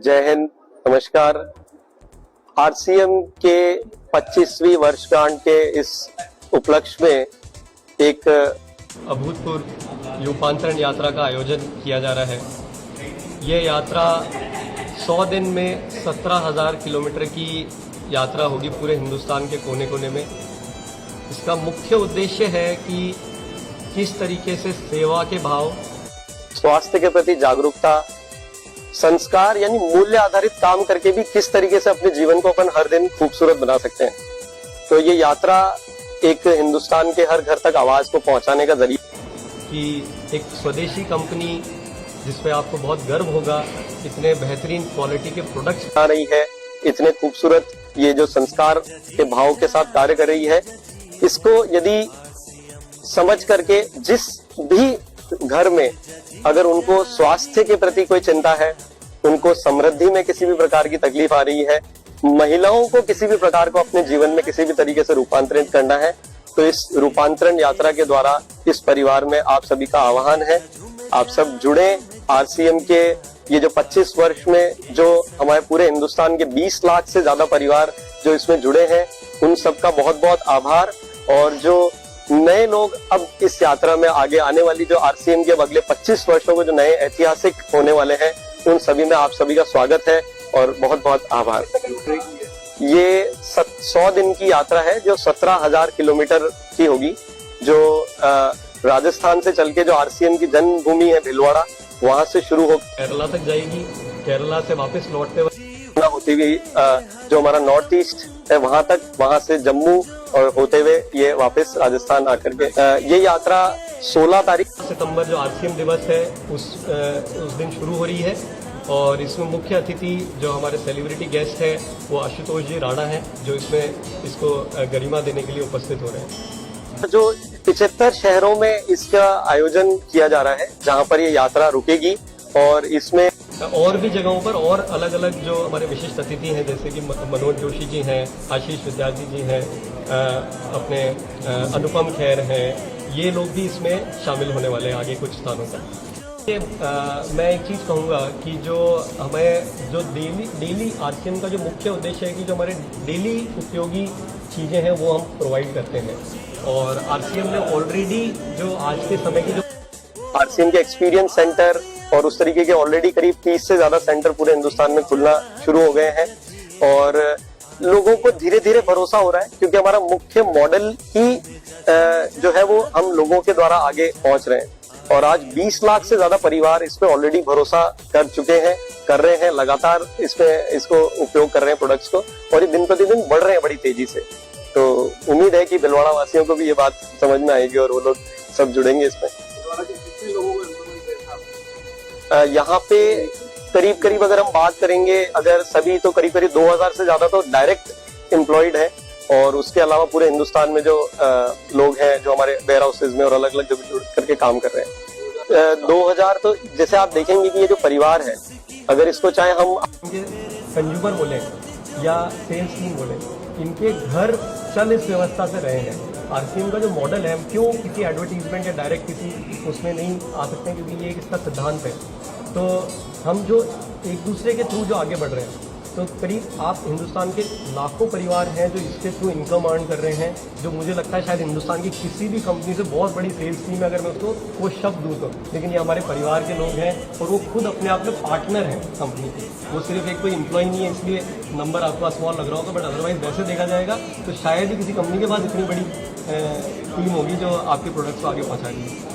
जय हिंद, नमस्कार। आरसीएम के 25वीं वर्षगांठ के इस उपलक्ष्य में एक अभूतपूर्व रूपांतरण यात्रा का आयोजन किया जा रहा है। यह यात्रा 100 दिन में 17,000 किलोमीटर की यात्रा होगी पूरे हिंदुस्तान के कोने कोने में। इसका मुख्य उद्देश्य है कि किस तरीके से सेवा के भाव, स्वास्थ्य के प्रति जागरूकता, संस्कार यानी मूल्य आधारित काम करके भी किस तरीके से अपने जीवन को अपन हर दिन खूबसूरत बना सकते हैं। तो ये यात्रा एक हिंदुस्तान के हर घर तक आवाज को पहुंचाने का जरिया कि एक स्वदेशी कंपनी जिसपे आपको बहुत गर्व होगा, इतने बेहतरीन क्वालिटी के प्रोडक्ट्स बना रही है, इतने खूबसूरत ये जो संस्कार के भाव के साथ कार्य कर रही है, इसको यदि समझ करके जिस भी घर में अगर उनको स्वास्थ्य के प्रति कोई चिंता है, उनको समृद्धि में किसी भी प्रकार की तकलीफ आ रही है, महिलाओं को किसी भी प्रकार को अपने जीवन में किसी भी तरीके से रूपांतरित करना है, तो इस रूपांतरण यात्रा के द्वारा इस परिवार में आप सभी का आह्वान है, आप सब जुड़े। आरसीएम के ये जो 25 वर्ष में जो हमारे पूरे हिंदुस्तान के 20 लाख से ज्यादा परिवार जो इसमें जुड़े हैं, उन सबका बहुत बहुत आभार। और जो नए लोग अब इस यात्रा में आगे आने वाली जो आरसीएम के अगले 25 वर्षों में जो नए ऐतिहासिक होने वाले हैं, उन सभी में आप सभी का स्वागत है और बहुत बहुत आभार। ये 100 दिन की यात्रा है जो 17,000 किलोमीटर की होगी, जो राजस्थान से चल के जो आरसीएम की जन्मभूमि है भीलवाड़ा, वहां से शुरू हो केरला तक जाएगी। केरला से वापस लौटते होती हुई जो हमारा नॉर्थ ईस्ट है वहां तक, वहां से जम्मू और होते हुए ये वापस राजस्थान आकर के ये यात्रा 16 तारीख सितंबर जो आरसीएम दिवस है उस दिन शुरू हो रही है। और इसमें मुख्य अतिथि जो हमारे सेलिब्रिटी गेस्ट है वो आशुतोष जी राणा है, जो इसमें इसको गरिमा देने के लिए उपस्थित हो रहे हैं। जो 75 शहरों में इसका आयोजन किया जा रहा है, जहां पर ये यात्रा रुकेगी, और इसमें और भी जगहों पर और अलग अलग जो हमारे विशिष्ट अतिथि हैं, जैसे कि मनोज जोशी जी हैं, आशीष विद्यार्थी जी हैं, अपने अनुपम खेर हैं, ये लोग भी इसमें शामिल होने वाले हैं आगे कुछ स्थानों पर। मैं एक चीज़ कहूँगा कि जो हमें जो डेली आरसीएम का जो मुख्य उद्देश्य है कि जो हमारे डेली उपयोगी चीज़ें हैं वो हम प्रोवाइड करते हैं। और आरसीएम ने ऑलरेडी जो आज के समय की जो आरसीएम के एक्सपीरियंस सेंटर और उस तरीके के ऑलरेडी करीब 30 से ज्यादा सेंटर पूरे हिंदुस्तान में खुलना शुरू हो गए हैं, और लोगों को धीरे धीरे भरोसा हो रहा है, क्योंकि हमारा मुख्य मॉडल ही जो है वो हम लोगों के द्वारा आगे पहुंच रहे हैं। और आज 20 लाख से ज्यादा परिवार इस पे ऑलरेडी भरोसा कर चुके हैं, कर रहे हैं, लगातार इसको उपयोग कर रहे हैं प्रोडक्ट्स को, और ये दिन प्रतिदिन बढ़ रहे हैं बड़ी तेजी से। तो उम्मीद है कि भीलवाड़ा वासियों को भी ये बात समझ में आएगी और वो लोग सब जुड़ेंगे इसमें। यहाँ पे करीब करीब अगर हम बात करेंगे, अगर सभी, तो करीब करीब 2000 से ज्यादा तो डायरेक्ट एम्प्लॉयड है, और उसके अलावा पूरे हिंदुस्तान में जो लोग हैं जो हमारे वेयर हाउसेज में और अलग अलग जगह जुड़ करके काम कर रहे हैं। 2000 तो जैसे आप देखेंगे कि ये जो परिवार है, अगर इसको चाहे हम कंज्यूमर बोले या सेल्स टीम बोले, इनके घर चल इस व्यवस्था से रहे हैं। आरसीएम का जो मॉडल है, क्यों किसी एडवर्टीजमेंट या डायरेक्ट किसी उसमें नहीं आ सकते हैं, क्योंकि ये एक इसका सिद्धांत है। तो हम जो एक दूसरे के थ्रू जो आगे बढ़ रहे हैं, तो करीब आप हिंदुस्तान के लाखों परिवार हैं जो इसके थ्रू इनकम अर्न कर रहे हैं, जो मुझे लगता है शायद हिंदुस्तान की किसी भी कंपनी से बहुत बड़ी सेल्स टीम है, अगर मैं उसको वो शब्द दूँ तो। लेकिन ये हमारे परिवार के लोग हैं, और वो खुद अपने आप में पार्टनर हैं कंपनी के। वो सिर्फ एक कोई एम्प्लॉय नहीं है, इसलिए नंबर आपको स्मॉल लग रहा होगा, बट अदरवाइज वैसे देखा जाएगा तो शायद ही किसी कंपनी के पास इतनी बड़ी टीम होगी जो आपके प्रोडक्ट्स को आगे पहुँचाएगी।